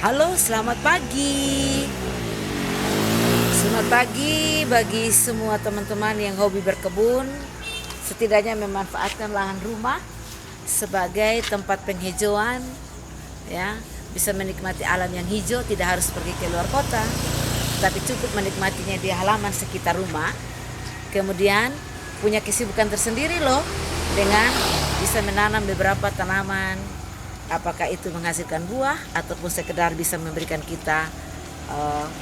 Halo, selamat pagi. Selamat pagi bagi semua teman-teman yang hobi berkebun. Setidaknya memanfaatkan lahan rumah sebagai tempat penghijauan, ya. Bisa menikmati alam yang hijau, tidak harus pergi ke luar kota, tapi cukup menikmatinya di halaman sekitar rumah. Kemudian punya kesibukan tersendiri loh dengan bisa menanam beberapa tanaman, apakah itu menghasilkan buah ataupun sekedar bisa memberikan kita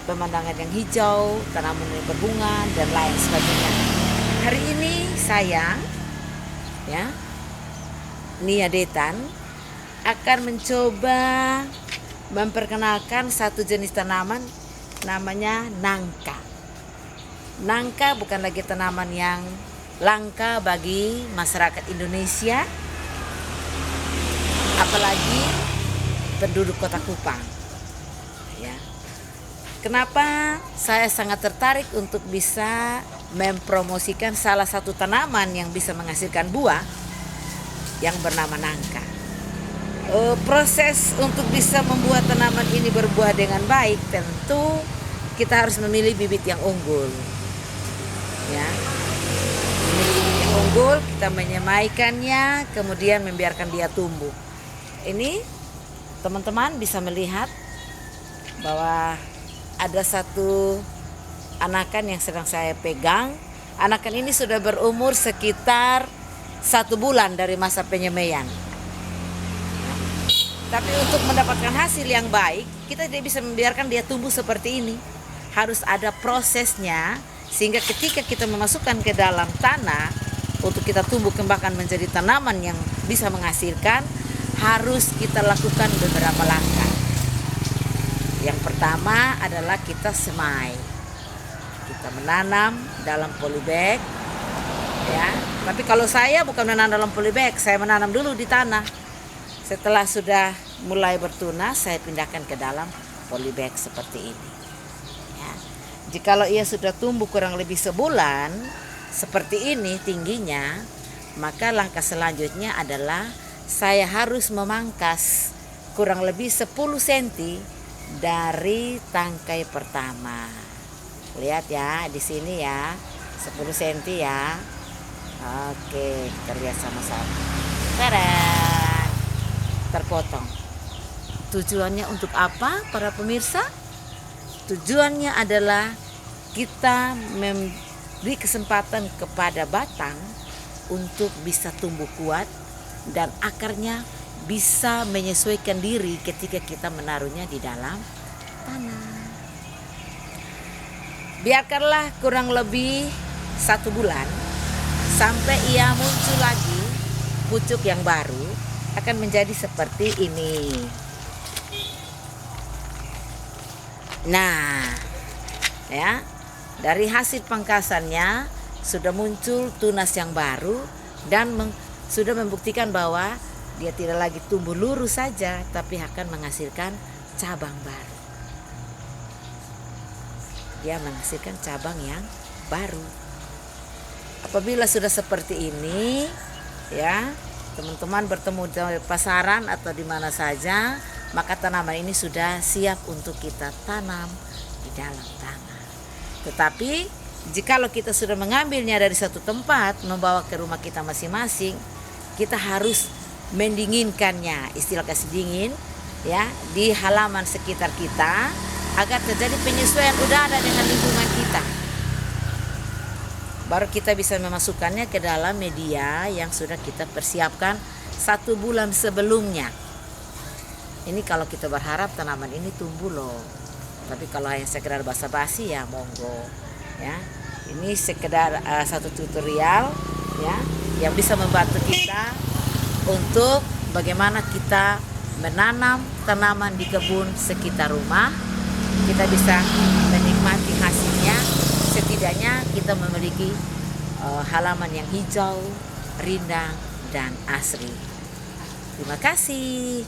pemandangan yang hijau, tanaman yang berbunga dan lain sebagainya. Hari ini saya, ya, Nia Detan akan mencoba memperkenalkan satu jenis tanaman namanya nangka. Nangka bukan lagi tanaman yang langka bagi masyarakat Indonesia, apalagi penduduk Kota Kupang. Ya. Kenapa saya sangat tertarik untuk bisa mempromosikan salah satu tanaman yang bisa menghasilkan buah yang bernama nangka. Proses untuk bisa membuat tanaman ini berbuah dengan baik, tentu kita harus memilih bibit yang unggul. Ya. Memilih bibit yang unggul, kita menyemaikannya, kemudian membiarkan dia tumbuh. Ini teman-teman bisa melihat bahwa ada satu anakan yang sedang saya pegang. Anakan ini sudah berumur sekitar 1 bulan dari masa penyemaian. Tapi untuk mendapatkan hasil yang baik, kita tidak bisa membiarkan dia tumbuh seperti ini. Harus ada prosesnya, sehingga ketika kita memasukkan ke dalam tanah untuk kita tumbuh kembangkan menjadi tanaman yang bisa menghasilkan, harus kita lakukan beberapa langkah. Yang pertama adalah kita semai. Kita menanam dalam polybag, ya. Tapi kalau saya bukan menanam dalam polybag, saya menanam dulu di tanah. Setelah sudah mulai bertunas, saya pindahkan ke dalam polybag seperti ini. Ya. Jikalau ia sudah tumbuh kurang lebih sebulan, seperti ini tingginya, maka langkah selanjutnya adalah saya harus memangkas kurang lebih 10 cm dari tangkai pertama. Lihat ya, di sini ya, 10 cm ya. Oke, kita lihat sama-sama. Tada! Terpotong. Tujuannya untuk apa para pemirsa? Tujuannya adalah kita memberi kesempatan kepada batang untuk bisa tumbuh kuat dan akarnya bisa menyesuaikan diri ketika kita menaruhnya di dalam tanah. Biarkanlah kurang lebih 1 bulan sampai ia muncul lagi pucuk yang baru, akan menjadi seperti ini. Nah, ya, dari hasil pangkasannya sudah muncul tunas yang baru dan sudah membuktikan bahwa dia tidak lagi tumbuh lurus saja, tapi akan menghasilkan cabang baru. Dia menghasilkan cabang yang baru. Apabila sudah seperti ini, ya, teman-teman bertemu di pasaran atau di mana saja, maka tanaman ini sudah siap untuk kita tanam di dalam tanah. Tetapi jikalau kita sudah mengambilnya dari satu tempat, membawa ke rumah kita masing-masing, kita harus mendinginkannya, istilah kasih dingin, ya, di halaman sekitar kita agar terjadi penyesuaian udara dengan lingkungan kita. Baru kita bisa memasukkannya ke dalam media yang sudah kita persiapkan 1 bulan sebelumnya. Ini kalau kita berharap tanaman ini tumbuh loh. Tapi kalau hanya sekedar basa-basi ya monggo. Ya, ini sekedar satu tutorial, ya, yang bisa membantu kita untuk bagaimana kita menanam tanaman di kebun sekitar rumah. Kita bisa menikmati hasilnya. Setidaknya kita memiliki halaman yang hijau, rindang, dan asri. Terima kasih.